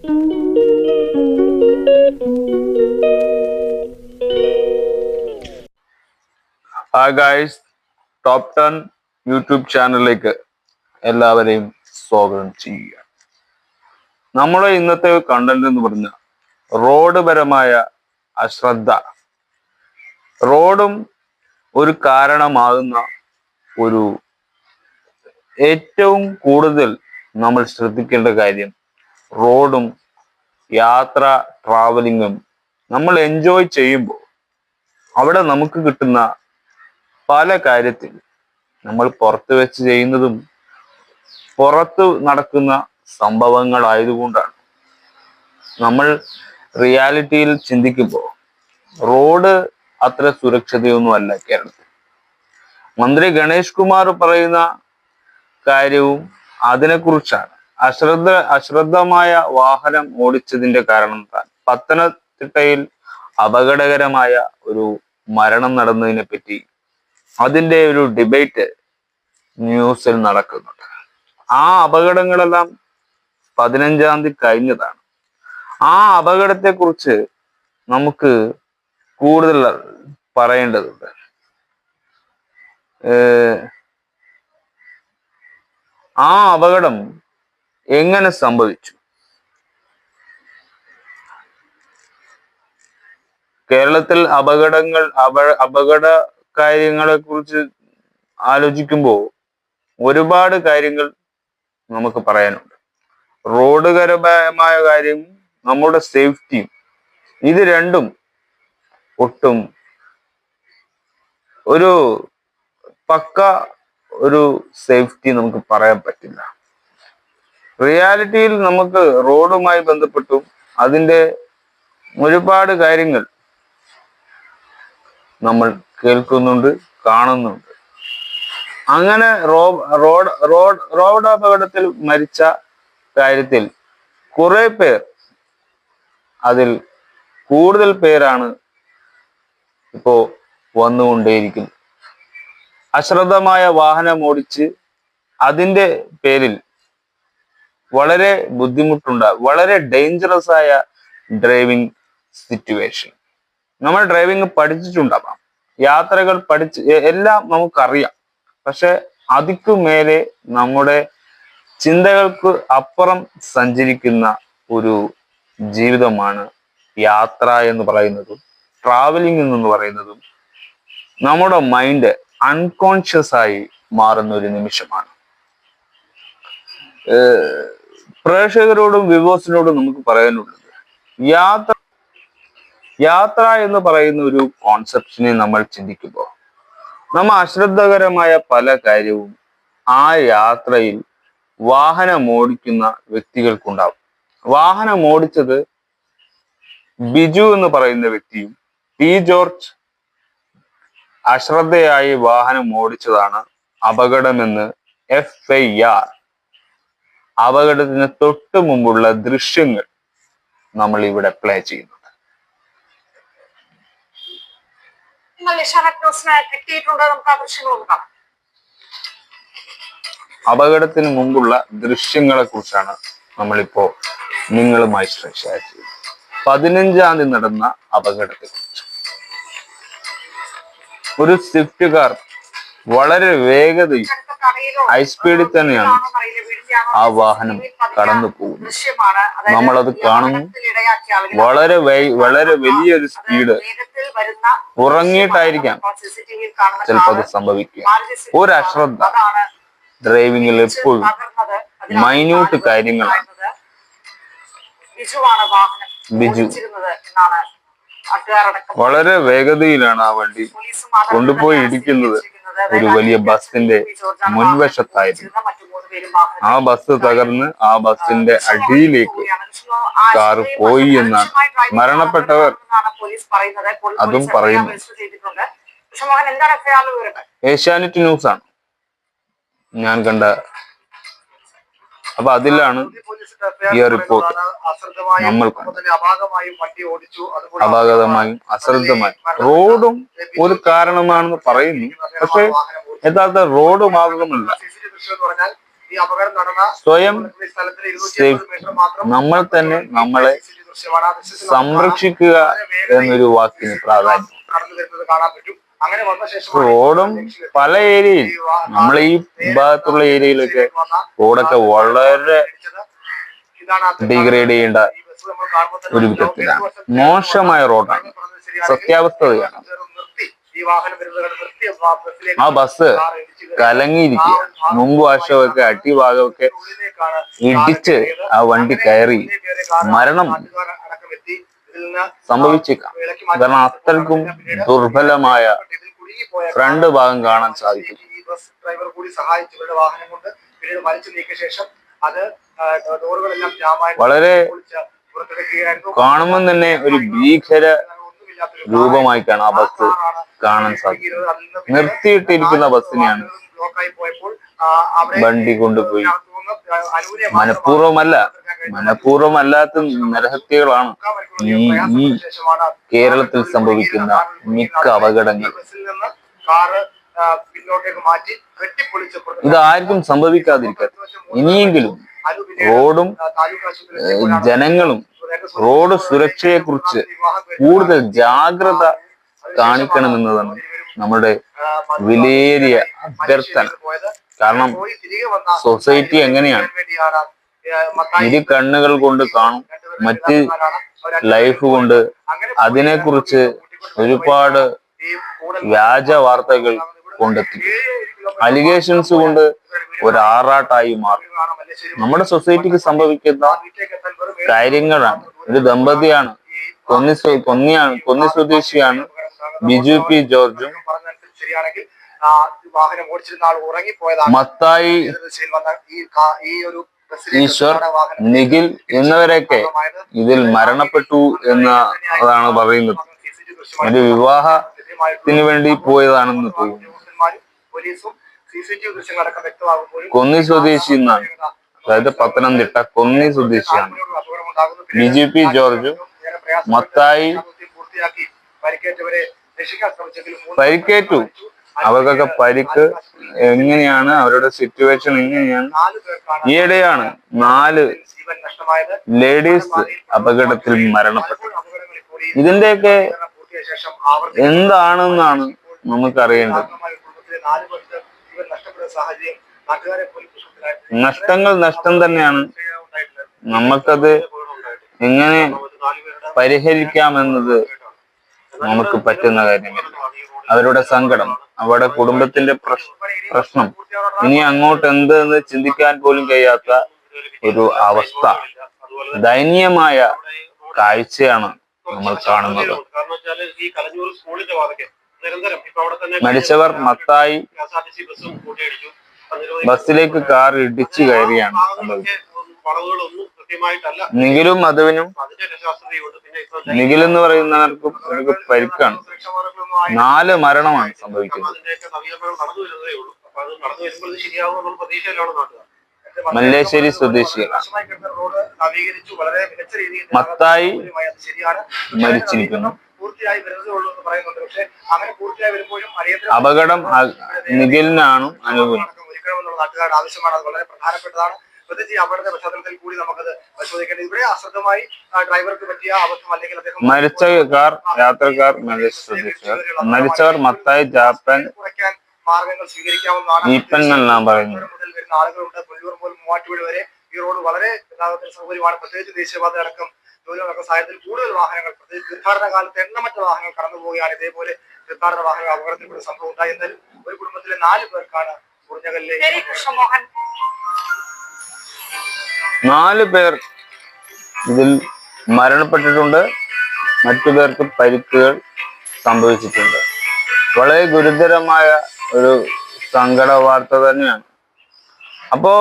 Hi guys, top 10 YouTube ചാനലിലേക്ക് എല്ലാവരെയും സ്വാഗതം ചെയ്യുക. നമ്മുടെ ഇന്നത്തെ കണ്ടന്റ് എന്ന് പറഞ്ഞ റോഡ് പരമായ അശ്രദ്ധ. റോഡും ഒരു കാരണമാകുന്ന ഒരു ഏറ്റവും കൂടുതൽ നമ്മൾ ശ്രദ്ധിക്കേണ്ട കാര്യം റോഡും ട്രാവലിങ്ങും നമ്മൾ എൻജോയ് ചെയ്യുമ്പോൾ അവിടെ നമുക്ക് കിട്ടുന്ന പല കാര്യത്തിൽ നമ്മൾ പുറത്ത് വെച്ച് ചെയ്യുന്നതും പുറത്ത് നടക്കുന്ന സംഭവങ്ങളായതുകൊണ്ടാണ്. നമ്മൾ റിയാലിറ്റിയിൽ ചിന്തിക്കുമ്പോൾ റോഡ് അത്ര സുരക്ഷിതയൊന്നും അല്ല കേരളത്തിൽ. മന്ത്രി ഗണേഷ് കുമാർ പറയുന്ന കാര്യവും അതിനെക്കുറിച്ചാണ്. അശ്രദ്ധമായ വാഹനം ഓടിച്ചതിന്റെ കാരണത്താൽ പത്തനംതിട്ടയിൽ അപകടകരമായ ഒരു മരണം നടന്നതിനെ പറ്റി അതിന്റെ ഒരു ഡിബേറ്റ് ന്യൂസിൽ നടക്കുന്നുണ്ട്. ആ അപകടങ്ങളെല്ലാം 15-ാം തീയതി കഴിഞ്ഞതാണ്. ആ അപകടത്തെ കുറിച്ച് നമുക്ക് കൂടുതൽ പറയേണ്ടതുണ്ട്. ആ അപകടം എങ്ങനെ സംഭവിച്ചു? കേരളത്തിൽ അപകട കാര്യങ്ങളെ കുറിച്ച് ആലോചിക്കുമ്പോൾ ഒരുപാട് കാര്യങ്ങൾ നമുക്ക് പറയാനുണ്ട്. റോഡ് പരമായ കാര്യം, നമ്മുടെ സേഫ്റ്റിയും, ഇത് രണ്ടും ഒട്ടും ഒരു പക്ക ഒരു സേഫ്റ്റി നമുക്ക് പറയാൻ പറ്റില്ല. റിയാലിറ്റിയിൽ നമുക്ക് റോഡുമായി ബന്ധപ്പെട്ടും അതിൻ്റെ ഒരുപാട് കാര്യങ്ങൾ നമ്മൾ കേൾക്കുന്നുണ്ട്, കാണുന്നുണ്ട്. അങ്ങനെ റോഡ് അപകടത്തിൽ മരിച്ച കാര്യത്തിൽ കുറെ പേർ, അതിൽ കൂടുതൽ പേരാണ് ഇപ്പോ വന്നുകൊണ്ടേയിരിക്കുന്നത്. അശ്രദ്ധമായ വാഹനം ഓടിച്ച് അതിൻ്റെ പേരിൽ വളരെ വളരെ ഡേഞ്ചറസ് ആയ ഡ്രൈവിംഗ് സിറ്റുവേഷൻ. നമ്മൾ ഡ്രൈവിംഗ് പഠിച്ചിട്ടുണ്ടാവാം, യാത്രകൾ എല്ലാം നമുക്കറിയാം. പക്ഷെ അതിക്കു മേലെ നമ്മുടെ ചിന്തകൾക്ക് അപ്പുറം സഞ്ചരിക്കുന്ന ഒരു ജീവിതമാണ് യാത്ര എന്ന് പറയുന്നതും ട്രാവലിംഗ് എന്ന് പറയുന്നതും. നമ്മുടെ മൈൻഡ് അൺകോൺഷ്യസ് ആയി മാറുന്ന ഒരു നിമിഷമാണ്. പ്രേക്ഷകരോടും വ്യൂവേഴ്സിനോടും നമുക്ക് പറയാനുള്ളത്, യാത്ര എന്ന് പറയുന്ന ഒരു കോൺസെപ്റ്റിനെ നമ്മൾ ചിന്തിക്കുമ്പോൾ നമ്മൾ അശ്രദ്ധകരമായ പല കാര്യവും ആ യാത്രയിൽ വാഹനം ഓടിക്കുന്ന വ്യക്തികൾക്കുണ്ടാവും. വാഹനം ഓടിച്ചത് ബിജു എന്ന് പറയുന്ന വ്യക്തിയും ടി ജോർജ് അശ്രദ്ധയായി വാഹനം ഓടിച്ചതാണ് അപകടമെന്ന് FIR, അപകടത്തിന് തൊട്ട് മുമ്പുള്ള ദൃശ്യങ്ങൾ നമ്മൾ ഇവിടെ പ്ലേ ചെയ്യുന്നുണ്ട്. അപകടത്തിന് മുമ്പുള്ള ദൃശ്യങ്ങളെ കുറിച്ചാണ് നമ്മളിപ്പോ നിങ്ങളുമായി ഷെയർ ചെയ്യുന്നത്. 15-ാം തീയതി നടന്ന അപകടത്തെ കുറിച്ച്. ഒരു സ്വിഫ്റ്റ് കാർ വളരെ വേഗതയിൽ ഹൈ സ്പീഡിൽ തന്നെയാണ് ആ വാഹനം കടന്നു പോകുന്നത്. നമ്മളത് കാണുന്നു. വളരെ വലിയൊരു സ്പീഡ്. ഉറങ്ങിയിട്ടായിരിക്കാം ചിലപ്പോൾ അത് സംഭവിക്കുക. ഒരു അശ്രദ്ധ. ഡ്രൈവിംഗിൽ എപ്പോഴും മൈന്യൂട്ട് കാര്യങ്ങളാണ്. ബിജു വളരെ വേഗതയിലാണ് ആ വണ്ടി കൊണ്ടുപോയി ഇടിക്കുന്നത്. ഒരു വലിയ ബസിന്റെ മുൻവശത്തായിരുന്നു. ആ ബസ് തകർന്ന് ആ ബസിന്റെ അടിയിലേക്ക് കാർ പോയി എന്നാണ് മരണപ്പെട്ടവർ അതും പറയുന്നു. ഏഷ്യാനെറ്റ് ന്യൂസ് ആണ് ഞാൻ കണ്ട. അപ്പൊ അതിലാണ് ഈ റിപ്പോർട്ട് നമ്മൾ അപാകതമായും അശ്രദ്ധമായും റോഡും ഒരു കാരണമാണെന്ന് പറയുന്നു. പക്ഷെ യഥാർത്ഥ റോഡ് മാത്രമല്ല, സ്വയം നമ്മൾ തന്നെ നമ്മളെ സംരക്ഷിക്കുക എന്നൊരു വാക്കിന് പ്രാധാന്യം. റോഡും പല ഏരിയയിൽ, നമ്മൾ ഈ ഭാഗത്തുള്ള ഏരിയയിലൊക്കെ റോഡൊക്കെ വളരെ ഡിഗ്രേഡ് ചെയ്യേണ്ട ഒരു വിധത്തിലാണ്. മോശമായ റോഡാണ്, സത്യാവസ്ഥയാണ്. ആ ബസ് കലങ്ങിയിരിക്കുക, മുമ്പ് വശമൊക്കെ അടിഭാഗമൊക്കെ ഇടിച്ച് ആ വണ്ടി കയറി മരണം സംഭവിച്ചേക്കാം. കാരണം അത്രയ്ക്കും ദുർബലമായ ഫ്രണ്ട് ഭാഗം കാണാൻ സാധിക്കും. വളരെ കാണുമ്പോൾ തന്നെ ഒരു ഭീകര രൂപമായിട്ടാണ് ആ ബസ് കാണാൻ സാധിക്കുന്നത്. നിർത്തിയിട്ടിരിക്കുന്ന ബസ്സിനെയാണ് വണ്ടി കൊണ്ടുപോയി. മനഃപൂർവ്വമല്ലാത്ത നരഹത്യകളാണ് ഈ കേരളത്തിൽ സംഭവിക്കുന്ന മിക്ക അപകടങ്ങൾ. ഇതാർക്കും സംഭവിക്കാതിരിക്കട്ടെ. ഇനിയെങ്കിലും റോഡും ജനങ്ങളും റോഡ് സുരക്ഷയെ കുറിച്ച് കൂടുതൽ ജാഗ്രത കാണിക്കണമെന്നതാണ് നമ്മുടെ വിലയേറിയ അഭ്യർത്ഥന. കാരണം സൊസൈറ്റി എങ്ങനെയാണ്, ഇരു കണ്ണുകൾ കൊണ്ട് കാണും, മറ്റ് ലൈഫ് കൊണ്ട് അതിനെക്കുറിച്ച് ഒരുപാട് വ്യാജ വാർത്തകൾ കൊണ്ടെത്തിക്കും. അലിഗേഷൻസ് കൊണ്ട് ഒരു ആറാട്ടായി മാറും. നമ്മുടെ സൊസൈറ്റിക്ക് സംഭവിക്കുന്ന കാര്യങ്ങളാണ്. ഒരു ദമ്പതിയാണ്, കൊന്നി സ്വദേശിയാണ് ബിജു പി ജോർജും മത്തായി ഈശ്വർ, നിഖിൽ എന്നിവരൊക്കെ ഇതിൽ മരണപ്പെട്ടു എന്നതാണ് പറയുന്നത്. ഒരു വിവാഹത്തിന് വേണ്ടി പോയതാണെന്ന് തോന്നുന്നു. കൊന്നി സ്വദേശി എന്നാണ്, അതായത് പത്തനംതിട്ട കൊന്നി സ്വദേശിയാണ് ബിജു പി ജോർജും മത്തായി. പരിക്കേറ്റു, അവർക്കൊക്കെ പരിക്ക് എങ്ങനെയാണ്, അവരുടെ സിറ്റുവേഷൻ എങ്ങനെയാണ്? ഈയിടെയാണ് 4 ലേഡീസ് അപകടത്തിൽ മരണപ്പെട്ടു. ഇതിന്റെയൊക്കെ എന്താണെന്നാണ് നമുക്കറിയേണ്ടത്. നഷ്ടങ്ങൾ നഷ്ടം തന്നെയാണ്. നമുക്കത് എങ്ങനെ പരിഹരിക്കാമെന്നത് നമുക്ക് പറ്റുന്ന കാര്യമില്ല. അവരുടെ സങ്കടം, അവരുടെ കുടുംബത്തിന്റെ പ്രശ്നം, ഇനി അങ്ങോട്ട് എന്തെന്ന് ചിന്തിക്കാൻ പോലും കഴിയാത്ത ഒരു അവസ്ഥ, ദയനീയമായ കാഴ്ചയാണ് നമ്മൾ കാണുന്നത്. മരിച്ചവർ മത്തായി ബസ്സിലേക്ക് കാർ ഇടിച്ചു കയറിയാണ് സംഭവിച്ചത്. നിഖിലും മധുവിനും, നിഖിൽ എന്ന് പറയുന്നവർക്കും ഒരു പരിക്കാണ്. 4 മരണമാണ് സംഭവിക്കുന്നത്. മല്ലേശ്ശേരി സ്വദേശികളാണ്. മത്തായി മരിച്ചിരിക്കുന്നു. അപകടം നിഖിലിനാണ് അനുഭവം. വളരെ പ്രധാനപ്പെട്ടതാണ്. പ്രത്യേകിച്ച് അപകടത്തിന്റെ പശ്ചാത്തലത്തിൽ കൂടി നമുക്കത് പരിശോധിക്കേണ്ടത്. ഇവിടെ അശ്രദ്ധമായി ഡ്രൈവർക്ക് പറ്റിയ അബദ്ധം അല്ലെങ്കിൽ മരിച്ച യാത്രക്കാർ മരിച്ചവർ മത്തായി ജാപ്പൻ മാർഗങ്ങൾ സ്വീകരിക്കാവുന്നതാണ്. വരുന്ന ആളുകളുണ്ട്. പുല്ലൂർ മുതൽ മൂവാറ്റുപുഴ വരെ ഈ റോഡ് വളരെ ഗതാഗതത്തിന് സൗകര്യമാണ്. പ്രത്യേകിച്ച് ദേശീയപാത അടക്കം ജോലികളൊക്കെ സാഹചര്യത്തിൽ കൂടുതൽ വാഹനങ്ങൾ, പ്രത്യേകിച്ച് തീർത്ഥാടന കാലത്ത് എണ്ണമറ്റ വാഹനങ്ങൾ കടന്നു പോവുകയാണ്. ഇതേപോലെ തീർത്ഥാടന വാഹന അപകടത്തിൽപ്പെട്ട സംഭവം ഉണ്ടായി. എന്നാലും ഒരു കുടുംബത്തിലെ 4 പേർക്കാണ് കുറഞ്ഞകല്ലെ 4 പേർ ഇതിൽ മരണപ്പെട്ടിട്ടുണ്ട്. മറ്റു പേർക്ക് പരിക്കുകൾ സംഭവിച്ചിട്ടുണ്ട്. വളരെ ഗുരുതരമായ ഒരു സങ്കട വാർത്ത തന്നെയാണ്. അപ്പോ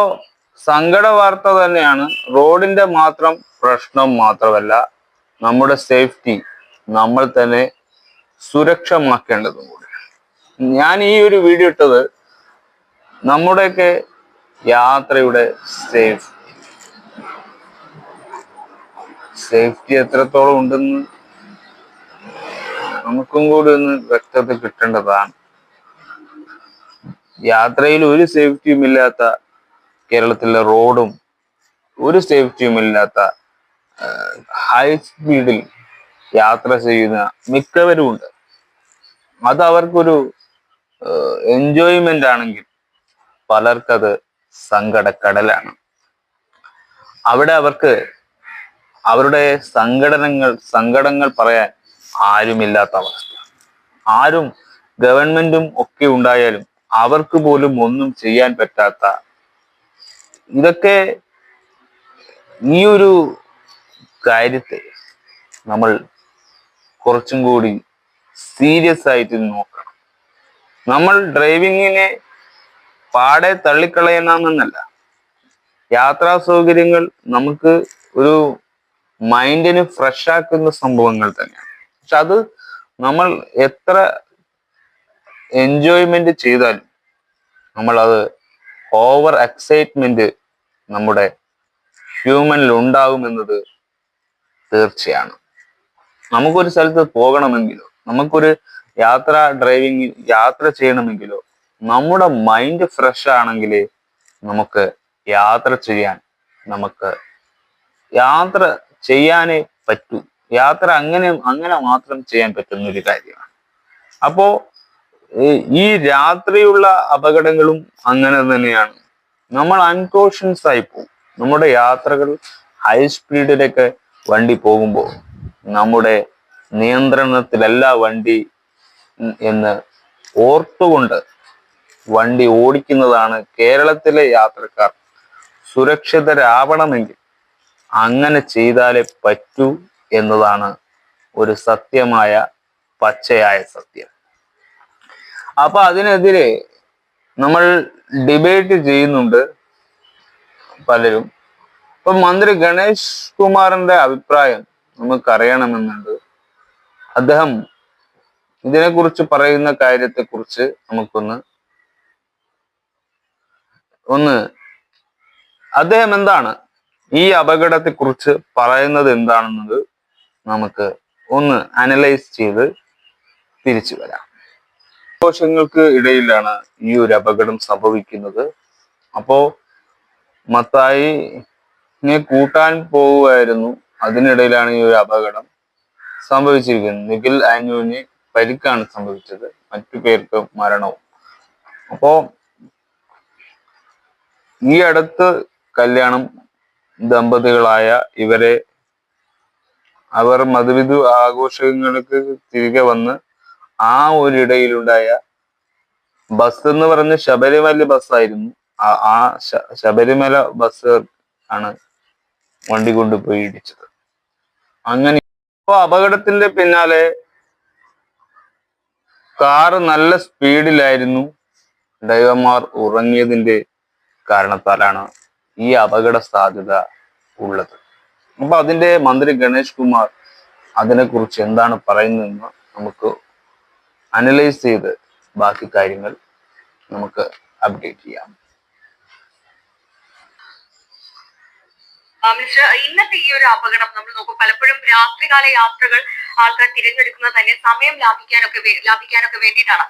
സങ്കട വാർത്ത തന്നെയാണ്. റോഡിന്റെ മാത്രം പ്രശ്നം മാത്രമല്ല, നമ്മുടെ സേഫ്റ്റി നമ്മൾ തന്നെ സുരക്ഷമാക്കേണ്ടതും കൂടി. ഞാൻ ഈ ഒരു വീഡിയോ ഇട്ടത് നമ്മുടെയൊക്കെ യാത്രയുടെ സേഫ്റ്റി എത്രത്തോളം ഉണ്ടെന്ന് നമുക്കും കൂടി ഒന്ന് വ്യക്തത കിട്ടേണ്ടതാണ്. യാത്രയിൽ ഒരു സേഫ്റ്റിയും ഇല്ലാത്ത കേരളത്തിലെ റോഡും ഒരു സേഫ്റ്റിയും ഇല്ലാത്ത ഹൈ സ്പീഡിൽ യാത്ര ചെയ്യുന്ന മിക്കവരും ഉണ്ട്. അത് അവർക്കൊരു എൻജോയ്മെന്റ് ആണെങ്കിൽ പലർക്കത് സങ്കടക്കടലാണ്. അവിടെ അവർക്ക് അവരുടെ സങ്കടങ്ങൾ പറയാൻ ആരുമില്ലാത്ത അവസ്ഥ. ആരും ഗവൺമെന്റും ഒക്കെ ഉണ്ടായാലും അവർക്ക് പോലും ഒന്നും ചെയ്യാൻ പറ്റാത്ത, ഇതൊക്കെ ഈ ഒരു കാര്യത്തെ നമ്മൾ കുറച്ചും കൂടി സീരിയസ് ആയിട്ട് നോക്കണം. നമ്മൾ ഡ്രൈവിങ്ങിനെ പാടെ തള്ളിക്കളയണമെന്നല്ല. യാത്രാ സൗകര്യങ്ങൾ നമുക്ക് ഒരു മൈൻഡിന് ഫ്രഷ് ആക്കുന്ന സംഭവങ്ങൾ തന്നെയാണ്. പക്ഷെ അത് നമ്മൾ എത്ര എൻജോയ്മെന്റ് ചെയ്താലും നമ്മൾ അത് ഓവർ എക്സൈറ്റ്മെന്റ് നമ്മുടെ ഹ്യൂമനിൽ ഉണ്ടാകുമെന്നത് തീർച്ചയാണ്. നമുക്കൊരു സ്ഥലത്ത് പോകണമെങ്കിലോ നമുക്കൊരു യാത്ര ചെയ്യണമെങ്കിലോ നമ്മുടെ മൈൻഡ് ഫ്രഷ് ആണെങ്കിലേ നമുക്ക് യാത്ര ചെയ്യാനേ പറ്റൂ. യാത്ര അങ്ങനെ മാത്രം ചെയ്യാൻ പറ്റുന്ന ഒരു കാര്യമാണ്. അപ്പോ ഈ രാത്രിയുള്ള അപകടങ്ങളും അങ്ങനെ തന്നെയാണ്. നമ്മൾ അൺകോഷ്യൻസ് ആയി പോകും. നമ്മുടെ യാത്രകൾ ഹൈ സ്പീഡിലൊക്കെ വണ്ടി പോകുമ്പോൾ നമ്മുടെ നിയന്ത്രണത്തിലല്ല വണ്ടി എന്ന് ഓർത്തുകൊണ്ട് വണ്ടി ഓടിക്കുന്നതാണ് കേരളത്തിലെ യാത്രക്കാർ സുരക്ഷിതരാവണമെങ്കിൽ അങ്ങനെ ചെയ്താലേ പറ്റൂ എന്നതാണ് ഒരു സത്യമായ പച്ചയായ സത്യം. അപ്പൊ അതിനെതിരെ നമ്മൾ ഡിബേറ്റ് ചെയ്യുന്നുണ്ട് പലരും. ഇപ്പൊ മന്ത്രി ഗണേഷ് കുമാറിന്റെ അഭിപ്രായം നമുക്കറിയണമെന്നുണ്ട്. അദ്ദേഹം ഇതിനെക്കുറിച്ച് പറയുന്ന കാര്യത്തെക്കുറിച്ച് നമുക്കൊന്ന് അദ്ദേഹം എന്താണ് ഈ അപകടത്തെക്കുറിച്ച് പറയുന്നത് എന്താണെന്നത് നമുക്ക് ഒന്ന് അനലൈസ് ചെയ്ത് തിരിച്ചു വരാം. ആഘോഷങ്ങൾക്ക് ഇടയിലാണ് ഈ ഒരു അപകടം സംഭവിക്കുന്നത്. അപ്പോ മത്തായിനെ കൂട്ടാൻ പോവുകയായിരുന്നു. അതിനിടയിലാണ് ഈ ഒരു അപകടം സംഭവിച്ചിരിക്കുന്നത്. നിഖിൽ ആന്റോണിന് പരിക്കാണ് സംഭവിച്ചത്, മറ്റു പേർക്ക് മരണവും. അപ്പോ ഈ അടുത്ത് കല്യാണം ദമ്പതികളായ അവർ മധുവിധു ആഘോഷങ്ങൾക്ക് തിരികെ വന്ന് ആ ഒരിടയിലുണ്ടായ ബസ് എന്ന് പറഞ്ഞ ശബരിമല ബസ്സായിരുന്നു. ആ ശബരിമല ബസ് ആണ് വണ്ടി കൊണ്ടുപോയി ഇടിച്ചത്. അങ്ങനെ ഇപ്പോ അപകടത്തിന്റെ പിന്നാലെ കാറ് നല്ല സ്പീഡിലായിരുന്നു. ഡ്രൈവർമാർ ഉറങ്ങിയതിന്റെ കാരണത്താലാണ് ഈ അപകട സാധ്യത ഉള്ളത്. അപ്പൊ അതിന്റെ മന്ത്രി ഗണേഷ് കുമാർ അതിനെക്കുറിച്ച് എന്താണ് പറയുന്നതെന്ന് നമുക്ക് അനലൈസ് ചെയ്ത് ബാക്കി കാര്യങ്ങൾ നമുക്ക് അപ്ഡേറ്റ് ചെയ്യാം. ഇന്നത്തെ ഈ ഒരു അപകടം നമ്മൾ നോക്കും, പലപ്പോഴും രാത്രികാല യാത്രകൾ ആൾക്കാർ തിരഞ്ഞെടുക്കുന്നത് തന്നെ സമയം ലാഭിക്കാനൊക്കെ വേണ്ടിയിട്ടാണ്.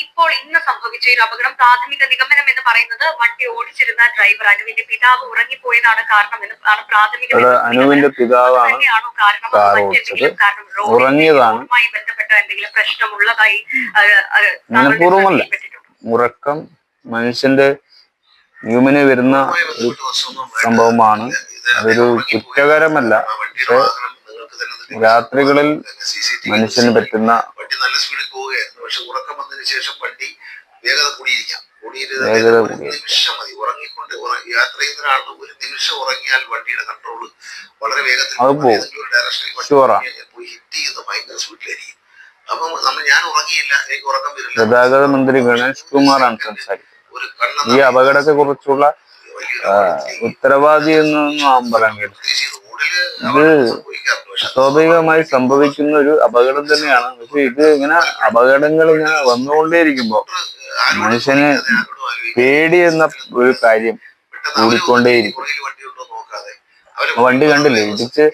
ഇപ്പോൾ ഇന്ന് സംഭവിച്ച ഒരു അപകടം പ്രാഥമിക നിഗമനം എന്ന് പറയുന്നത് വണ്ടി ഓടിച്ചിരുന്ന ഡ്രൈവർ അനുവിന്റെ പിതാവ് ഉറങ്ങിപ്പോയതാണ് കാരണം എന്നാണ് പ്രാഥമിക തന്നെയാണോ കാരണം റോഡുമായി ബന്ധപ്പെട്ട എന്തെങ്കിലും പ്രശ്നമുള്ളതായി ഉറക്കം മനുഷ്യന്റെ ഹ്യൂമന് വരുന്ന ഒരു സംഭവമാണ്. അതൊരു കുറ്റകരമല്ല. പക്ഷെ രാത്രികളിൽ മനുഷ്യന് പറ്റുന്ന നല്ല സ്പീഡിൽ പോവുകയായിരുന്നു. പക്ഷെ ഉറക്കം വന്നതിന് ശേഷം വണ്ടി വേഗത കൂടിയിരിക്കാം. നിമിഷം മതി ഉറങ്ങിക്കൊണ്ട് യാത്ര ചെയ്യുന്ന ഒരാൾക്ക് ഒരു നിമിഷം ഉറങ്ങിയാൽ വണ്ടിയുടെ കൺട്രോൾ വളരെ വേഗത്തിൽ ഡയറക്ഷനിൽ പോയി ഹിറ്റ് ചെയ്യുന്നത് ഭയങ്കര സ്പീഡിലായിരിക്കും. അപ്പം ഞാൻ ഉറങ്ങിയില്ല, എനിക്ക് ഉറക്കം വരില്ല. ഗതാഗത മന്ത്രി ഗണേഷ് കുമാറാണ് സംസാരിക്കുന്നത്. ഈ അപകടത്തെ കുറിച്ചുള്ള ഉത്തരവാദി എന്നൊന്നും നാം പറയാൻ കഴിയും. ഇത് സ്വാഭാവികമായി സംഭവിക്കുന്ന ഒരു അപകടം തന്നെയാണ്. പക്ഷെ ഇത് അപകടങ്ങൾ ഇങ്ങനെ വന്നുകൊണ്ടേയിരിക്കുമ്പോ മനുഷ്യന് പേടി എന്ന ഒരു കാര്യം കൂടിക്കൊണ്ടേയിരിക്കും. വണ്ടി കണ്ടില്ലേ, ഇടിച്ച്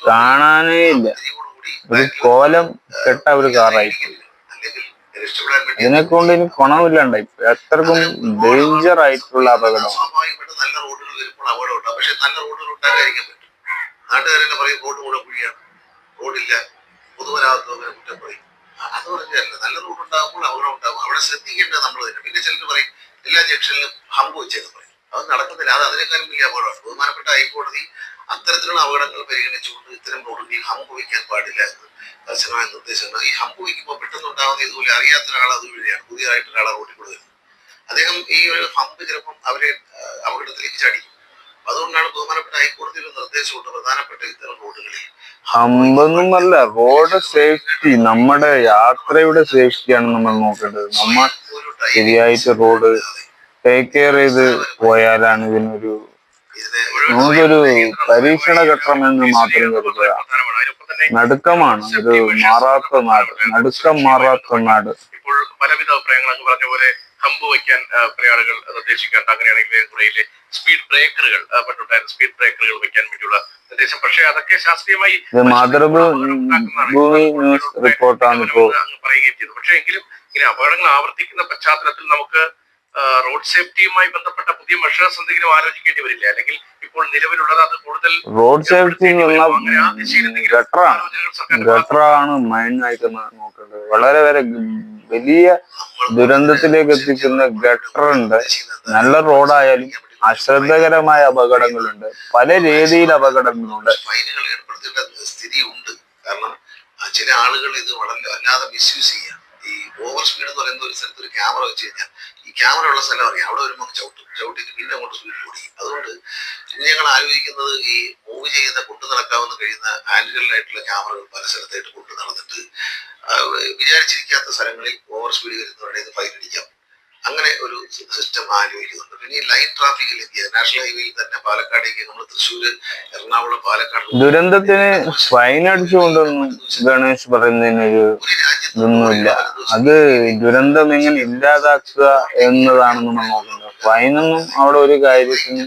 കാണാനേ ഇല്ല. ഒരു കോലം കെട്ട ഒരു കാറായിരിക്കും. രക്ഷപ്പെടാൻ വേണ്ടി ഇതിനെ കൊണ്ട് ഇനി ഗുണമില്ലാണ്ടായി അത്രക്കും ഡേഞ്ചർ ആയിട്ടുള്ള അപകടം. സ്വാഭാവികമായിട്ട് നല്ല റോഡുകൾ വരുമ്പോൾ അപകടം ഉണ്ടാകും. പക്ഷെ നല്ല റോഡുകൾ ഉണ്ടാക്കാതിരിക്കാൻ പറ്റും. നാട്ടുകാരെന്നെ പറയും റോഡ് കൂടെ കുഴിയാണ്, റോഡില്ല, പൊതുമരാമത്ത് കുറ്റം പറയും. അത് പറഞ്ഞല്ല, നല്ല റോഡ് ഉണ്ടാകുമ്പോൾ അപകടം ഉണ്ടാകും. അവിടെ ശ്രദ്ധിക്കേണ്ടത് നമ്മൾ തന്നെ. പിന്നെ ചിലർ പറയും എല്ലാ ജംഗ്ഷനിലും ഹമ്പ് വെച്ചെന്ന് പറയും. അത് നടക്കുന്നില്ല. അത് അതിനേക്കാളും വലിയ അപകടമാണ്. ബഹുമാനപ്പെട്ട ഹൈക്കോടതി അത്തരത്തിലുള്ള അപകടങ്ങൾ പരിഗണിച്ചുകൊണ്ട് ഇത്തരം റോഡുകളിൽ ഹമ്പ് വയ്ക്കാൻ പാടില്ല എന്ന് കർശനമായ നിർദ്ദേശങ്ങൾ. ഈ ഹമ്പ് വയ്ക്കുമ്പോൾ പെട്ടെന്നുണ്ടാകുന്ന ഇതുപോലെ അറിയാത്ത ഒരാൾ അതുവഴിയാണ് പുതിയതായിട്ട് ഒരാളെ റോഡിൽ കൂടെ വരുന്നത്. അദ്ദേഹം ഈ ഒരു ഹമ്പ് ചിലപ്പം അവരെ അപകടത്തിലേക്ക് ചടിക്കും. അതുകൊണ്ടാണ് ബഹുമാനപ്പെട്ട ഹൈക്കോടതിയിൽ നിർദ്ദേശമുണ്ട് പ്രധാനപ്പെട്ട ഇത്തരം റോഡുകളിൽ ഹമ്പൊന്നുമല്ല, റോഡ് സേഫ്റ്റി, നമ്മുടെ യാത്രയുടെ സേഫ്റ്റിയാണ് നമ്മൾ നോക്കേണ്ടത്. നമ്മൾ ശരിയായിട്ട് റോഡ് ടേക്ക് കെയർ ചെയ്ത് പോയാലാണ് ഇതിനൊരു നമുക്കൊരു പരീക്ഷണ ഘട്ടം എന്ന് മാത്രം കരുതുക. നടുക്കമാണ് ഒരു മാറാത്ത നാട്, നടുക്കം മാറാത്ത നാട്. ഇപ്പോൾ പലവിധ അഭിപ്രായങ്ങൾ അങ്ങ് പറഞ്ഞ പോലെ ഹമ്പ് വയ്ക്കാൻ പ്രയാണികൾ നിർദ്ദേശിക്കാൻ, അങ്ങനെയാണെങ്കിൽ കുറയിലെ സ്പീഡ് ബ്രേക്കറുകൾ പണ്ടുണ്ടായിരുന്ന സ്പീഡ് ബ്രേക്കറുകൾ വെക്കാൻ വേണ്ടിയുള്ള നിർദ്ദേശം. പക്ഷേ അതൊക്കെ ശാസ്ത്രീയമായി മാതൃഭൂമി ന്യൂസ് റിപ്പോർട്ടാണ് ഇപ്പോൾ പറയുകയും ചെയ്തു. പക്ഷേ എങ്കിലും ഇങ്ങനെ അപകടങ്ങൾ ആവർത്തിക്കുന്ന പശ്ചാത്തലത്തിൽ നമുക്ക് റോഡ് സേഫ്റ്റിയുമായി ബന്ധപ്പെട്ട പുതിയ മെഷേഴ്സ് എന്തെങ്കിലും ആലോചിക്കേണ്ടി വരില്ല? അല്ലെങ്കിൽ ഇപ്പോൾ നിലവിലുള്ളത് അത് കൂടുതൽ റോഡ് സേഫ്റ്റി ഗട്ടറാണ് മെയിനായിട്ട് നോക്കേണ്ടത്. വളരെ വരെ വലിയ ദുരന്തത്തിലേക്ക് എത്തിക്കുന്ന ഗട്ടറുണ്ട്. നല്ല റോഡായാലും അശ്രദ്ധകരമായ അപകടങ്ങളുണ്ട്, പല രീതിയിൽ അപകടങ്ങളുണ്ട്. ഫൈനുകൾ ഏർപ്പെടുത്തേണ്ട സ്ഥിതി ഉണ്ട്. കാരണം ചില ആളുകൾ ഇത് വളരെ വല്ലാതെ മിസ്യൂസ് ചെയ്യാം. ഈ ഓവർ സ്പീഡ് എന്ന് പറയുന്ന ഒരു സ്ഥലത്ത് ഒരു ക്യാമറ വെച്ച് കഴിഞ്ഞാൽ ഈ ക്യാമറ ഉള്ള സ്ഥലം അറിയാം, അവിടെ വരുമ്പോൾ ചവിട്ടിട്ട് പിന്നെ അങ്ങോട്ട് സ്പീഡ് ഓടി. അതുകൊണ്ട് ഞങ്ങൾ ആലോചിക്കുന്നത് ഈ മൂവ് ചെയ്യുന്ന കൊണ്ടു നടക്കാവുന്ന കഴിയുന്ന ഹാൻഡിലായിട്ടുള്ള ക്യാമറകൾ പല സ്ഥലത്തായിട്ട് കൊണ്ടു നടന്നിട്ട് വിചാരിച്ചിരിക്കാത്ത സ്ഥലങ്ങളിൽ ഓവർ സ്പീഡ് വരുന്നവരുടെ ഫൈൻ അടിക്കാം. അങ്ങനെ ഒരു സിസ്റ്റം ആലോചിക്കുന്നുണ്ട്. പിന്നെ ഈ ലൈൻ ട്രാഫിക്കിൽ നാഷണൽ ഹൈവേയിൽ തന്നെ പാലക്കാടേക്ക് നമ്മൾ തൃശ്ശൂര്, എറണാകുളം, പാലക്കാട് ദുരന്തത്തിന് ഫൈൻ അടിച്ചുകൊണ്ടൊന്നും ഗണേഷ് പറയുന്നതിനൊരു ഇതൊന്നുമില്ല. അത് ദുരന്തം എങ്ങനെ ഇല്ലാതാക്കുക എന്നതാണ് നമ്മൾ നോക്കുന്നത്. ഫൈനൊന്നും അവിടെ ഒരു കാര്യത്തിന്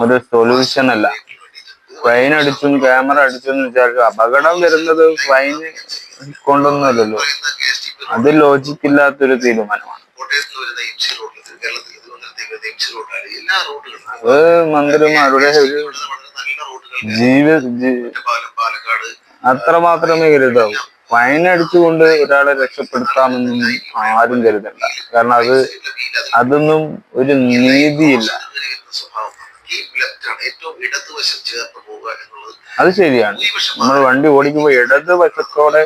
ഒരു സൊല്യൂഷൻ അല്ല. ഫൈൻ അടിച്ചും ക്യാമറ അടിച്ചെന്ന് വിചാരിച്ചു അപകടം വരുന്നത് ഫൈന് കൊണ്ടൊന്നുമല്ലല്ലോ. അത് ലോജിക്കില്ലാത്തൊരു തീരുമാനമാണ്. മന്ത്രിമാരുടെ ഒരു അത്ര മാത്രമേ കരുതാവൂ. ഫൈൻ അടിച്ചുകൊണ്ട് ഒരാളെ രക്ഷപ്പെടുത്താമെന്നൊന്നും ആരും കരുതണ്ട. കാരണം അതൊന്നും ഒരു നീതിയില്ല. അത് ശരിയാണ്. നമ്മൾ വണ്ടി ഓടിക്കുമ്പോൾ ഇടത് വശത്തോടെ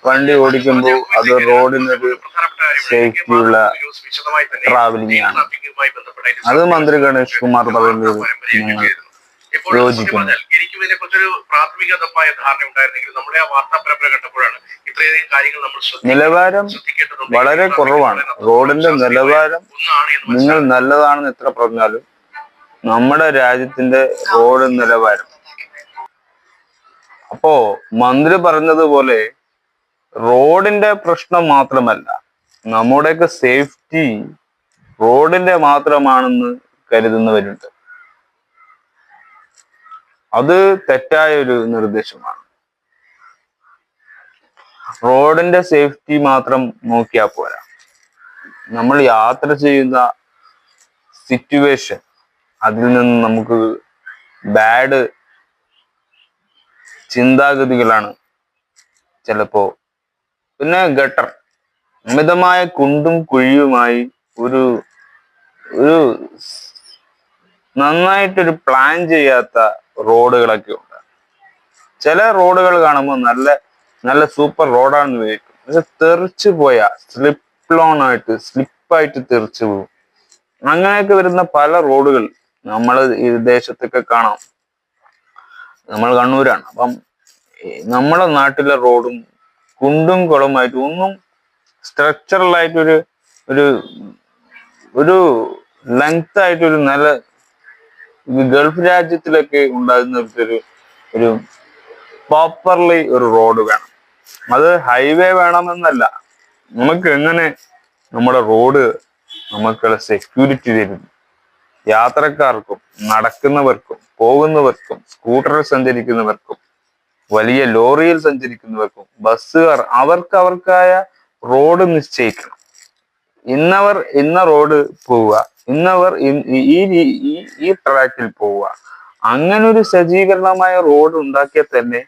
വണ്ടി ഓടിക്കുമ്പോൾ അത് റോഡിനൊരു സേഫ്റ്റിയുള്ള ട്രാവലിംഗ് ആണ്. അത് മന്ത്രി ഗണേഷ് കുമാർ പറയുന്നത് യോജിക്കുന്നു. എനിക്കും ഇതിനെക്കുറിച്ചൊരു പ്രാഥമികമായ ധാരണ ഉണ്ടായിരുന്നെങ്കിൽ നമ്മുടെ ആ വാർത്താ പരമ്പര കണ്ടപ്പോഴാണ് ഇത്രയധികം കാര്യങ്ങൾ നമ്മൾ നിലവാരം വളരെ കുറവാണ്. റോഡിന്റെ നിലവാരം നിങ്ങൾ നല്ലതാണെന്ന് എത്ര പറഞ്ഞാലും നമ്മുടെ രാജ്യത്തിന്റെ റോഡ് നിലവാരം, അപ്പോ മന്ത്രി പറഞ്ഞതുപോലെ റോഡിന്റെ പ്രശ്നം മാത്രമല്ല, നമ്മുടെയൊക്കെ സേഫ്റ്റി റോഡിന്റെ മാത്രമാണെന്ന് കരുതുന്നവരുണ്ട്. അത് തെറ്റായ ഒരു നിർദ്ദേശമാണ്. റോഡിന്റെ സേഫ്റ്റി മാത്രം നോക്കിയാൽ പോരാ. നമ്മൾ യാത്ര ചെയ്യുന്ന സിറ്റുവേഷൻ, അതിൽ നിന്ന് നമുക്ക് ബാഡ് ചിന്താഗതികളാണ് ചിലപ്പോ. പിന്നെ ഗട്ടർ, അമിതമായ കുണ്ടും കുഴിയുമായി ഒരു നന്നായിട്ടൊരു പ്ലാൻ ചെയ്യാത്ത റോഡുകളൊക്കെ ഉണ്ട്. ചില റോഡുകൾ കാണുമ്പോൾ നല്ല സൂപ്പർ റോഡാണെന്ന് വിചാരിക്കും. പക്ഷെ തെറിച്ചു പോയാ സ്ലിപ്പായിട്ട് തെറിച്ചു പോകും. അങ്ങനെയൊക്കെ വരുന്ന പല റോഡുകൾ നമ്മൾ ഈ ദേശത്തൊക്കെ കാണാം. നമ്മൾ കണ്ണൂരാണ്. അപ്പം നമ്മുടെ നാട്ടിലെ റോഡും കുണ്ടും കുളമായിട്ട് ഒന്നും സ്ട്രക്ചറലായിട്ടൊരു ഒരു ലെങ്ത് ആയിട്ടൊരു നല്ല ഗൾഫ് രാജ്യത്തിലൊക്കെ ഉണ്ടാകുന്ന ഒരു പ്രോപ്പർലി ഒരു റോഡ് വേണം. അത് ഹൈവേ വേണമെന്നല്ല, നമുക്ക് എങ്ങനെ നമ്മുടെ റോഡ് നമുക്കുള്ള സെക്യൂരിറ്റി തരുന്നു. യാത്രക്കാർക്കും നടക്കുന്നവർക്കും പോകുന്നവർക്കും സ്കൂട്ടറിൽ സഞ്ചരിക്കുന്നവർക്കും വലിയ ലോറിയിൽ സഞ്ചരിക്കുന്നവർക്കും ബസ്സുകാർ അവർക്കായ റോഡ് നിശ്ചയിക്കണം. ഇന്നവർ ഇന്ന റോഡ് പോവുക, ഇന്നവർ ഈ ട്രാക്കിൽ പോവുക. അങ്ങനെ ഒരു സജ്ജീകരണമായ റോഡ് ഉണ്ടാക്കിയാൽ തന്നെ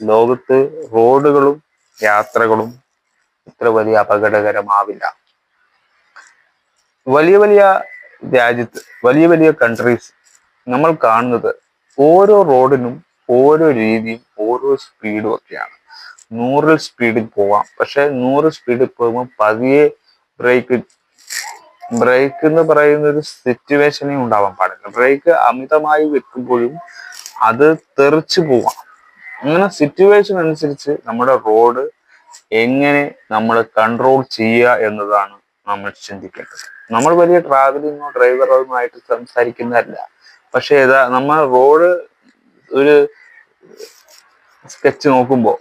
ലോകത്ത് റോഡുകളും യാത്രകളും ഇത്ര വലിയ അപകടകരമാവില്ല. വലിയ വലിയ രാജ്യത്ത്, വലിയ വലിയ കൺട്രീസ് നമ്മൾ കാണുന്നത് ഓരോ റോഡിനും ഓരോ രീതിയും ഓരോ സ്പീഡും ഒക്കെയാണ്. 100 സ്പീഡിൽ പോവാം, പക്ഷെ 100 സ്പീഡിൽ പോകുമ്പോൾ പതിയെ ബ്രേക്ക് എന്ന് പറയുന്ന ഒരു സിറ്റുവേഷനേ ഉണ്ടാവാൻ പാടില്ല. ബ്രേക്ക് അമിതമായി വെക്കുമ്പോഴും അത് തെറിച്ചു പോവാം. അങ്ങനെ സിറ്റുവേഷൻ അനുസരിച്ച് നമ്മുടെ റോഡ് എങ്ങനെ നമ്മൾ കൺട്രോൾ ചെയ്യുക എന്നതാണ് നമ്മൾ ചിന്തിക്കേണ്ടത്. നമ്മൾ വലിയ ട്രാവലിങ്ങോ ഡ്രൈവറോമായിട്ട് സംസാരിക്കുന്നതല്ല. പക്ഷെ നമ്മൾ റോഡ് ഒരു സ്കെച്ച് നോക്കുമ്പോൾ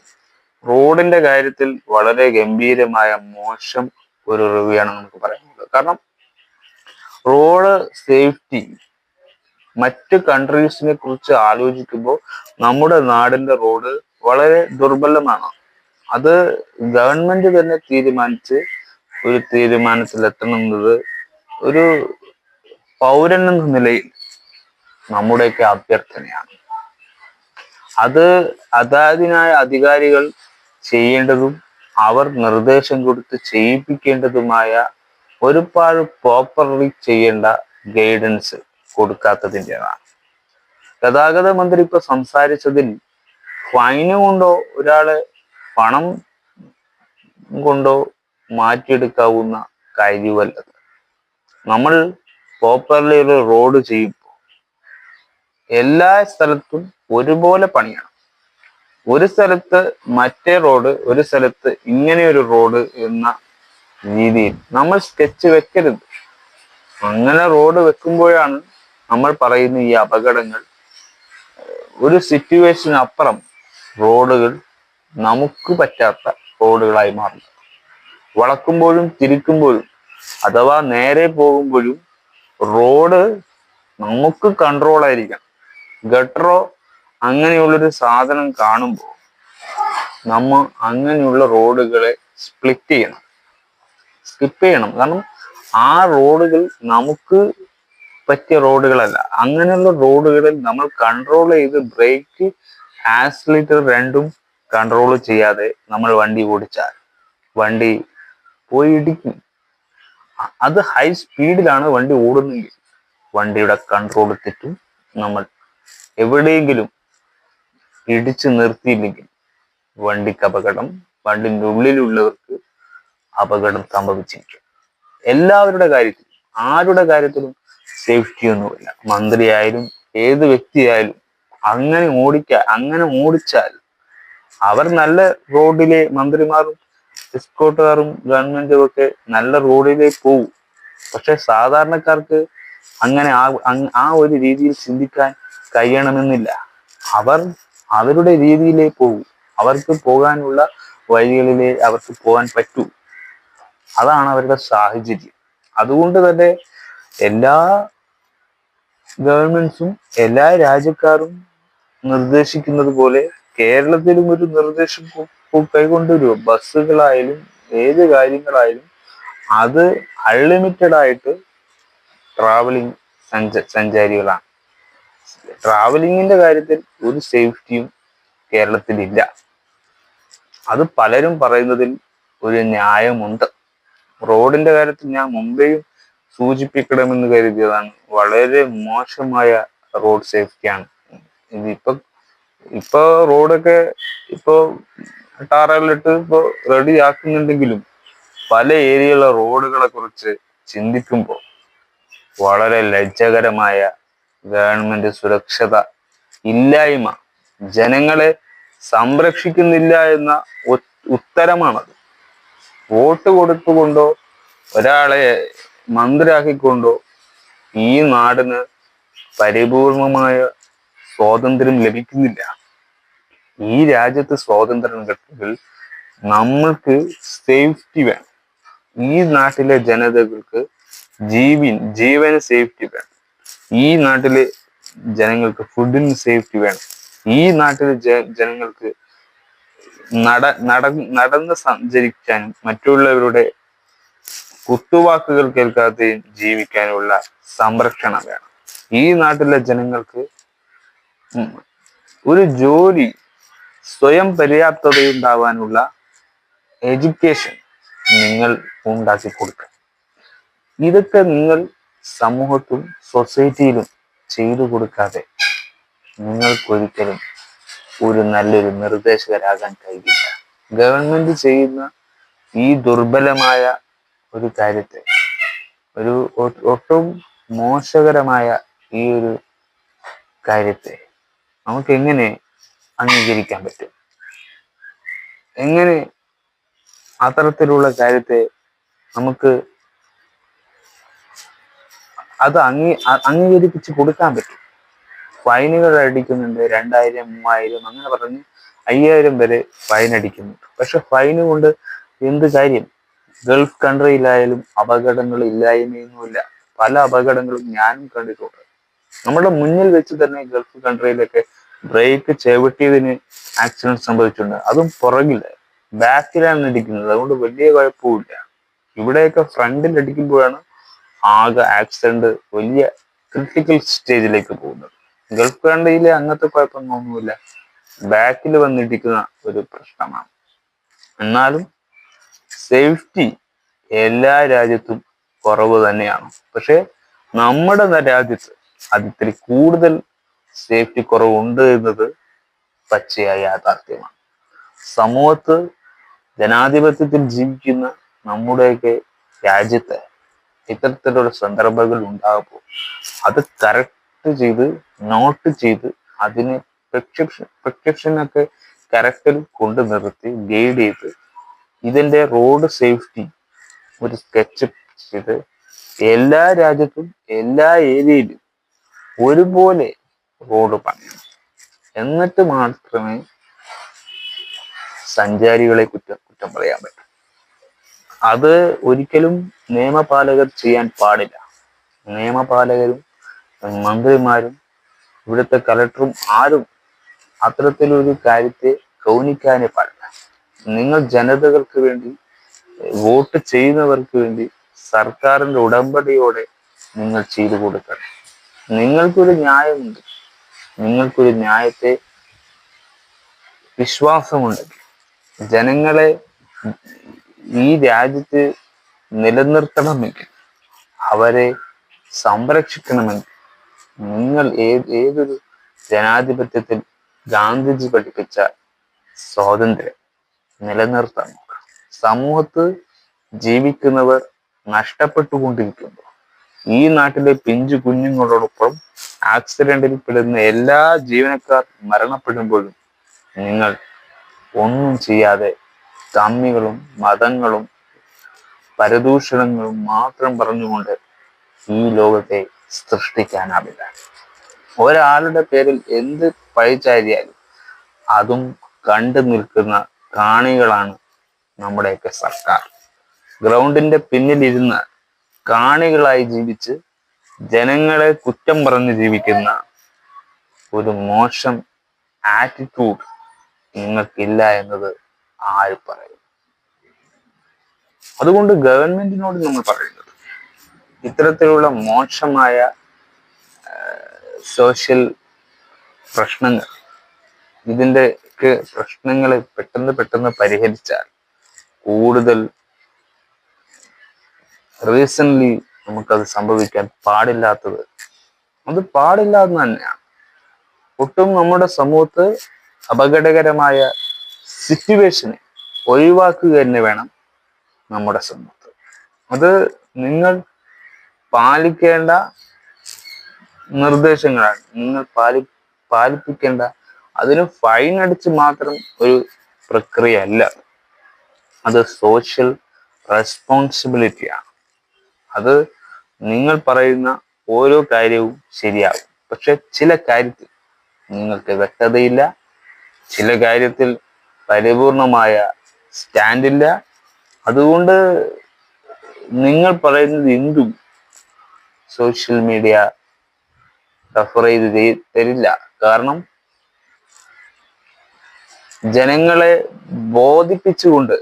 റോഡിന്റെ കാര്യത്തിൽ വളരെ ഗംഭീരമായ മോശം ഒരു റിവ്യൂ ആണ് നമുക്ക് പറയുന്നത്. കാരണം റോഡ് സേഫ്റ്റി മറ്റ് കൺട്രീസിനെ കുറിച്ച് ആലോചിക്കുമ്പോൾ നമ്മുടെ നാടിന്റെ റോഡ് വളരെ ദുർബലമാണ്. അത് ഗവൺമെന്റ് തന്നെ തീരുമാനിച്ച് ഒരു തീരുമാനത്തിലെത്തണമെന്നത് ഒരു പൗരൻ എന്ന നിലയിൽ നമ്മുടെയൊക്കെ അഭ്യർത്ഥനയാണ്. അത് അതാതിനായ അധികാരികൾ ചെയ്യേണ്ടതും അവർ നിർദ്ദേശം കൊടുത്ത് ചെയ്യിപ്പിക്കേണ്ടതുമായ ഒരുപാട് പ്രോപ്പർലി ചെയ്യേണ്ട ഗൈഡൻസ് കൊടുക്കാത്തതിൻ്റെതാണ്. ഗതാഗത മന്ത്രി ഇപ്പൊ സംസാരിച്ചതിൽ ഫൈന് കൊണ്ടോ ഒരാളെ പണം കൊണ്ടോ മാറ്റിയെടുക്കാവുന്ന കാര്യമല്ലത്. നമ്മൾ പ്രോപ്പർലി ഒരു റോഡ് ചെയ്യുമ്പോൾ എല്ലാ സ്ഥലത്തും ഒരുപോലെ പണിയണം. ഒരു സ്ഥലത്ത് മറ്റേ റോഡ്, ഒരു സ്ഥലത്ത് ഇങ്ങനെ ഒരു റോഡ് എന്ന രീതിയിൽ നമ്മൾ സ്കെച്ച് വെക്കരുത്. അങ്ങനെ റോഡ് വെക്കുമ്പോഴാണ് നമ്മൾ പറയുന്ന ഈ അപകടങ്ങൾ ഒരു സിറ്റുവേഷൻ അപ്പുറം റോഡുകൾ നമുക്ക് പറ്റാത്ത റോഡുകളായി മാറുന്നത്. വളക്കുമ്പോഴും തിരിക്കുമ്പോഴും അഥവാ നേരെ പോകുമ്പോഴും റോഡ് നമുക്ക് കൺട്രോൾ ആയിരിക്കണം. ഗട്ടറോ അങ്ങനെയുള്ളൊരു സാധനം കാണുമ്പോൾ നമ്മൾ അങ്ങനെയുള്ള റോഡുകളെ സ്കിപ്പ് ചെയ്യണം. കാരണം ആ റോഡുകൾ നമുക്ക് പറ്റിയ റോഡുകളല്ല. അങ്ങനെയുള്ള റോഡുകളിൽ നമ്മൾ കൺട്രോൾ ചെയ്ത് ബ്രേക്ക്, ആക്സിലറേറ്റർ രണ്ടും കൺട്രോൾ ചെയ്യാതെ നമ്മൾ വണ്ടി ഓടിച്ചാൽ വണ്ടി പോയി ഇടിക്കും. അത് ഹൈ സ്പീഡിലാണ് വണ്ടി ഓടുന്നെങ്കിൽ വണ്ടിയുടെ കൺട്രോൾ തെറ്റും. നമ്മൾ എവിടെയെങ്കിലും ഇടിച്ചു നിർത്തിയില്ലെങ്കിൽ വണ്ടിക്ക് അപകടം, വണ്ടിൻ്റെ ഉള്ളിലുള്ളവർക്ക് അപകടം സംഭവിച്ചിരിക്കും. എല്ലാവരുടെ കാര്യത്തിലും ആരുടെ കാര്യത്തിലും സേഫ്റ്റി ഒന്നുമില്ല. മന്ത്രിയായാലും ഏത് വ്യക്തിയായാലും അങ്ങനെ ഓടിച്ചാൽ അവർ നല്ല റോഡിലെ മന്ത്രിമാരും എസ്കോട്ടുകാരും ഗവൺമെന്റും ഒക്കെ നല്ല റോഡിലേ പോകും. പക്ഷെ സാധാരണക്കാർക്ക് അങ്ങനെ ആ ഒരു രീതിയിൽ ചിന്തിക്കാൻ കഴിയണമെന്നില്ല. അവർ അവരുടെ രീതിയിലേ പോകും. അവർക്ക് പോകാനുള്ള വഴികളിലേ അവർക്ക് പോകാൻ പറ്റൂ. അതാണ് അവരുടെ സാഹചര്യം. അതുകൊണ്ട് തന്നെ എല്ലാ ഗവൺമെന്റ്സും എല്ലാ രാജ്യക്കാരും നിർദ്ദേശിക്കുന്നത് പോലെ കേരളത്തിലും ഒരു നിർദ്ദേശം കൈകൊണ്ടുവരുമോ? ബസ്സുകളായാലും ഏത് കാര്യങ്ങളായാലും അത് അൺലിമിറ്റഡ് ആയിട്ട് ട്രാവലിംഗ് സഞ്ചാരികളാണ്. ട്രാവലിങ്ങിന്റെ കാര്യത്തിൽ ഒരു സേഫ്റ്റിയും കേരളത്തിലില്ല. അത് പലരും പറയുന്നതിൽ ഒരു ന്യായമുണ്ട്. റോഡിന്റെ കാര്യത്തിൽ ഞാൻ മുമ്പേയും സൂചിപ്പിക്കണമെന്ന് കരുതിയതാണ്. വളരെ മോശമായ റോഡ് സേഫ്റ്റിയാണ്. ഇപ്പൊ റോഡൊക്കെ ഇപ്പൊ ടാറുകളിലിട്ട് ഇപ്പൊ റെഡി ആക്കുന്നുണ്ടെങ്കിലും പല ഏരിയയിലുള്ള റോഡുകളെ കുറിച്ച് ചിന്തിക്കുമ്പോൾ വളരെ ലജ്ജകരമായ ഗവൺമെന്റ് സുരക്ഷത ഇല്ലായ്മ, ജനങ്ങളെ സംരക്ഷിക്കുന്നില്ല എന്ന ഉത്തരമാണത്. വോട്ട് കൊടുത്തുകൊണ്ടോ ഒരാളെ മന്ത്രിയാക്കിക്കൊണ്ടോ ഈ നാടിന് പരിപൂർണമായ സ്വാതന്ത്ര്യം ലഭിക്കുന്നില്ല. ഈ രാജ്യത്ത് സ്വാതന്ത്ര്യം കിട്ടുമെങ്കിൽ നമ്മൾക്ക് സേഫ്റ്റി വേണം. ഈ നാട്ടിലെ ജനതകൾക്ക് ജീവന് സേഫ്റ്റി വേണം. ഈ നാട്ടിലെ ജനങ്ങൾക്ക് ഫുഡിന് സേഫ്റ്റി വേണം. ഈ നാട്ടിലെ ജനങ്ങൾക്ക് നടന്ന് സഞ്ചരിക്കാനും മറ്റുള്ളവരുടെ കുത്തുവാക്കുകൾ കേൾക്കാതെയും ജീവിക്കാനുള്ള സംരക്ഷണം വേണം. ഈ നാട്ടിലെ ജനങ്ങൾക്ക് ഒരു ജോലി, സ്വയം പര്യാപ്തതയുണ്ടാവാനുള്ള എഡ്യൂക്കേഷൻ നിങ്ങൾ ഉണ്ടാക്കി കൊടുക്കണം. ഇതൊക്കെ നിങ്ങൾ സമൂഹത്തും സൊസൈറ്റിയിലും ചെയ്തു കൊടുക്കാതെ നിങ്ങൾക്കൊരിക്കലും ഒരു നല്ലൊരു നിർദ്ദേശകരാകാൻ കഴിയില്ല. ഗവൺമെന്റ് ചെയ്യുന്ന ഈ ദുർബലമായ ഒരു കാര്യത്തെ, ഒരു ഒട്ടും മോശകരമായ ഈ ഒരു കാര്യത്തെ നമുക്ക് എങ്ങനെ അംഗീകരിക്കാൻ പറ്റും? എങ്ങനെ അത്തരത്തിലുള്ള കാര്യത്തെ നമുക്ക് അത് അംഗീകരിപ്പിച്ച് കൊടുക്കാൻ പറ്റും? ഫൈനുകൾ അടിക്കുന്നുണ്ട്, 2000, 3000 അങ്ങനെ പറഞ്ഞ് 5000 വരെ ഫൈൻ അടിക്കുന്നുണ്ട്. പക്ഷെ ഫൈന് കൊണ്ട് എന്ത് കാര്യം? ഗൾഫ് കൺട്രിയിലായാലും അപകടങ്ങൾ ഇല്ലായ്മയൊന്നുമില്ല. പല അപകടങ്ങളും ഞാനും കണ്ടിട്ടുണ്ട്. നമ്മുടെ മുന്നിൽ വെച്ച് തന്നെ ഗൾഫ് കൺട്രിയിലൊക്കെ ബ്രേക്ക് ചവിട്ടിയതിന് ആക്സിഡന്റ് സംഭവിച്ചിട്ടുണ്ട്. അതും പുറകില്, ബാക്കിലാണ് അടിക്കുന്നത്. അതുകൊണ്ട് വലിയ കുഴപ്പമില്ല. ഇവിടെയൊക്കെ ഫ്രണ്ടിൽ അടിക്കുമ്പോഴാണ് ആകെ ആക്സിഡന്റ് വലിയ ക്രിട്ടിക്കൽ സ്റ്റേജിലേക്ക് പോകുന്നത്. ഗൾഫ് കൺട്രിയിലെ അങ്ങനത്തെ കുഴപ്പമൊന്നുമില്ല, ബാക്കിൽ വന്നിടിക്കുന്ന ഒരു പ്രശ്നമാണ്. എന്നാലും സേഫ്റ്റി എല്ലാ രാജ്യത്തും കുറവ് തന്നെയാണ്. പക്ഷെ നമ്മുടെ രാജ്യത്ത് അതിത്തിരി കൂടുതൽ സേഫ്റ്റി കുറവുണ്ട് എന്നത് പച്ചയായ യാഥാർത്ഥ്യമാണ്. സമൂഹത്ത് ജനാധിപത്യത്തിൽ ജീവിക്കുന്ന നമ്മുടെയൊക്കെ രാജ്യത്ത് ഇത്തരത്തിലുള്ള സന്ദർഭങ്ങൾ ഉണ്ടാകുമ്പോൾ അത് കറക്റ്റ് ചെയ്ത് നോട്ട് ചെയ്ത് അതിനെ പെർഫെക്ഷനൊക്കെ കറക്റ്റിൽ കൊണ്ടു നിർത്തി ഗൈഡ് ചെയ്ത് ഇതിന്റെ റോഡ് സേഫ്റ്റി ഒരു സ്കെച്ച് ചെയ്ത് എല്ലാ രാജ്യത്തും എല്ലാ ഏരിയയിലും ഒരുപോലെ റോഡ് പണിയണം. എന്നിട്ട് മാത്രമേ സഞ്ചാരികളെ കുറ്റം പറയാൻ പറ്റൂ. അത് ഒരിക്കലും നിയമപാലകർ ചെയ്യാൻ പാടില്ല. നിയമപാലകരും മന്ത്രിമാരും ഇവിടുത്തെ കളക്ടറും ആരും അത്തരത്തിലൊരു കാര്യത്തെ ഗൗനിക്കാനേ പാടില്ല. നിങ്ങൾ ജനതകൾക്ക് വേണ്ടി, വോട്ട് ചെയ്യുന്നവർക്ക് വേണ്ടി സർക്കാരിന്റെ ഉടമ്പടിയോടെ നിങ്ങൾ ചെയ്തു കൊടുക്കണം. നിങ്ങൾക്കൊരു ന്യായമുണ്ട്, നിങ്ങൾക്കൊരു ന്യായത്തെ വിശ്വാസമുണ്ടെങ്കിൽ, ജനങ്ങളെ ഈ രാജ്യത്ത് നിലനിർത്തണമെങ്കിൽ, അവരെ സംരക്ഷിക്കണമെങ്കിൽ നിങ്ങൾ ഏതൊരു ജനാധിപത്യത്തിൽ ഗാന്ധിജി പഠിപ്പിച്ച സ്വാതന്ത്ര്യം നിലനിർത്താൻ നോക്കണം. സമൂഹത്ത് ജീവിക്കുന്നവർ നഷ്ടപ്പെട്ടുകൊണ്ടിരിക്കുന്നു. ഈ നാട്ടിലെ പിഞ്ചു കുഞ്ഞുങ്ങളോടൊപ്പം ആക്സിഡന്റിൽ പെടുന്ന എല്ലാ ജീവനക്കാർ മരണപ്പെടുമ്പോഴും നിങ്ങൾ ഒന്നും ചെയ്യാതെ കമ്മികളും മതങ്ങളും പരദൂഷണങ്ങളും മാത്രം പറഞ്ഞുകൊണ്ട് ഈ ലോകത്തെ സൃഷ്ടിക്കാനാവില്ല. ഒരാളുടെ പേരിൽ എന്ത് പഴിചാരിയാലും അതും കണ്ടു നിൽക്കുന്ന കാണികളാണ് നമ്മുടെയൊക്കെ സർക്കാർ. ഗ്രൗണ്ടിന്റെ പിന്നിലിരുന്ന് കാണികളായി ജീവിച്ച് ജനങ്ങളെ കുറ്റം പറഞ്ഞ് ജീവിക്കുന്ന ഒരു മോശം ആറ്റിറ്റ്യൂഡ് നിങ്ങൾക്കില്ല എന്നത് ആര് പറയും? അതുകൊണ്ട് ഗവൺമെന്റിനോട് നമ്മൾ പറയുന്നത്, ഇത്തരത്തിലുള്ള മോശമായ സോഷ്യൽ പ്രശ്നങ്ങൾ, ഇതിൻ്റെ പ്രശ്നങ്ങൾ പെട്ടെന്ന് പരിഹരിച്ചാൽ കൂടുതൽ റീസൺലി നമുക്കത് സംഭവിക്കാൻ പാടില്ലാത്തത് അത് പാടില്ലാന്ന് തന്നെയാണ്. ഒട്ടും നമ്മുടെ സമൂഹത്ത് അപകടകരമായ സിറ്റുവേഷനെ ഒഴിവാക്കുക തന്നെ വേണം നമ്മുടെ സമൂഹത്ത്. അത് നിങ്ങൾ പാലിക്കേണ്ട നിർദ്ദേശങ്ങളാണ്, നിങ്ങൾ പാലിപ്പിക്കേണ്ട. അതിന് ഫൈൻ അടിച്ച് മാത്രം ഒരു പ്രക്രിയ അല്ല, അത് സോഷ്യൽ റെസ്പോൺസിബിലിറ്റിയാണ്. അത് നിങ്ങൾ പറയുന്ന ഓരോ കാര്യവും ശരിയാകും, പക്ഷെ ചില കാര്യത്തിൽ നിങ്ങൾക്ക് വ്യക്തതയില്ല, ചില കാര്യത്തിൽ പരിപൂർണമായ സ്റ്റാൻഡില്ല. അതുകൊണ്ട് നിങ്ങൾ പറയുന്നത് എന്തും സോഷ്യൽ മീഡിയ റെഫർ ചെയ്ത് തരില്ല. കാരണം ജനങ്ങളെ ബോധിപ്പിച്ചുകൊണ്ട്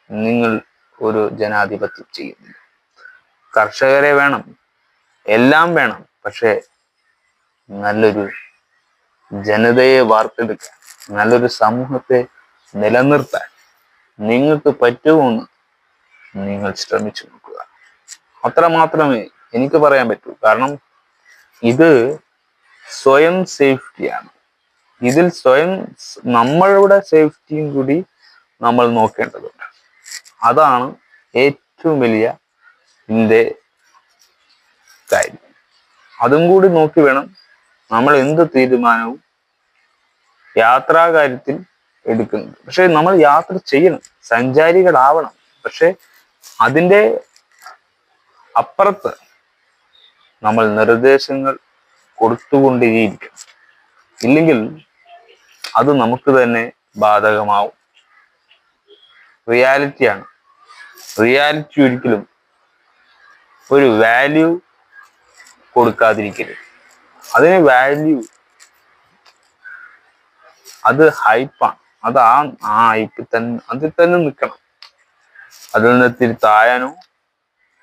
നിങ്ങൾ ഒരു ജനാധിപത്യം ചെയ്യുന്നില്ല. കർഷകരെ വേണം, എല്ലാം വേണം, പക്ഷെ നല്ലൊരു ജനതയെ വാർത്തെടുക്കാൻ, നല്ലൊരു സമൂഹത്തെ നിലനിർത്താൻ നിങ്ങൾക്ക് പറ്റുമെന്ന് നിങ്ങൾ ശ്രമിച്ചു നോക്കുക. അത്ര മാത്രമേ എനിക്ക് പറയാൻ പറ്റൂ. കാരണം ഇത് സ്വയം സേഫ്റ്റിയാണ്. ഇതിൽ സ്വയം നമ്മളുടെ സേഫ്റ്റിയും കൂടി നമ്മൾ നോക്കേണ്ടതുണ്ട്. അതാണ് ഏറ്റവും വലിയ ഇതിൻ്റെ കാര്യം. അതും കൂടി നോക്കി വേണം നമ്മൾ എന്ത് തീരുമാനവും യാത്രാ കാര്യത്തിൽ എടുക്കുന്നത്. പക്ഷെ നമ്മൾ യാത്ര ചെയ്യണം, സഞ്ചാരികളാവണം. പക്ഷെ അതിൻ്റെ അപ്പുറത്ത് നമ്മൾ നിർദ്ദേശങ്ങൾ കൊടുത്തുകൊണ്ടേയിരിക്കണം. ഇല്ലെങ്കിൽ അത് നമുക്ക് തന്നെ ബാധകമാവും. റിയാലിറ്റിയാണ്. റിയാലിറ്റി ഒരിക്കലും ഒരു വാല്യൂ കൊടുക്കാതിരിക്കരുത്. അതിന് വാല്യൂ, അത് ഹൈപ്പാണ്. അത് ആ ഹൈപ്പിൽ തന്നെ അതിൽ തന്നെ നിൽക്കണം. അതിൽ നിന്ന് ഇത്തിരി തായാനോ,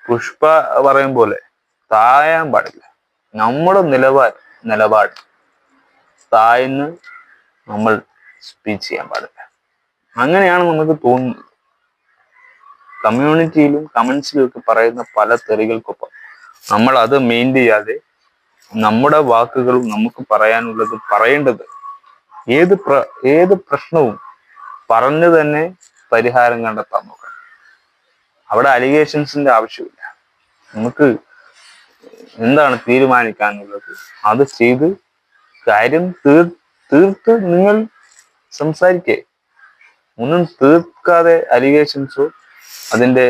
പുഷ്പ പറയും പോലെ തായാൻ പാടില്ല. നമ്മുടെ നിലപാട് താഴ്ന്ന് നമ്മൾ സ്പീച്ച് ചെയ്യാൻ പാടില്ല. അങ്ങനെയാണ് നമുക്ക് തോന്നുന്നത്. കമ്മ്യൂണിറ്റിയിലും കമന്റ്സിലും ഒക്കെ പറയുന്ന പല തെറികൾക്കൊപ്പം നമ്മൾ അത് മെയിൻ ചെയ്യാതെ നമ്മുടെ വാക്കുകളും നമുക്ക് പറയാനുള്ളത് പറയേണ്ടത്, ഏത് പ്രശ്നവും പറഞ്ഞു തന്നെ പരിഹാരം കണ്ടെത്താൻ നോക്കണം. അവിടെ അലിഗേഷൻസിന്റെ ആവശ്യമില്ല. നമുക്ക് എന്താണ് തീരുമാനിക്കാനുള്ളത് അത് ചെയ്ത് കാര്യം തീർത്ത് നിങ്ങൾ സംസാരിക്കേ. ഒന്നും തീർക്കാതെ അലിഗേഷൻസോ അതിന്റെ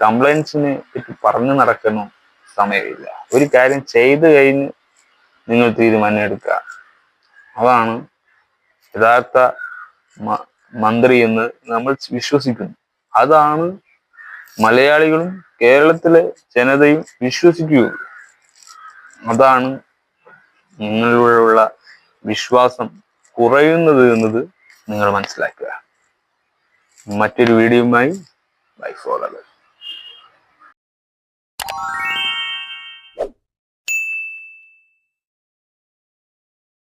കംപ്ലൈൻസിനെ പറ്റി പറഞ്ഞു നടക്കുന്ന സമയമില്ല. ഒരു കാര്യം ചെയ്തു കഴിഞ്ഞ് നിങ്ങൾ തീരുമാനം എടുക്കുക. അതാണ് യഥാർത്ഥ മന്ത്രി എന്ന് നമ്മൾ വിശ്വസിക്കുന്നു. അതാണ് മലയാളികളും കേരളത്തിലെ ജനതയും വിശ്വസിക്കുകയുള്ളൂ. അതാണ് നിങ്ങളിലുള്ള വിശ്വാസം കുറയുന്നത് എന്നത് നിങ്ങൾ മനസ്സിലാക്കുക. മറ്റൊരു വീഡിയോയുമായി ബൈ ഫോർ അവർ.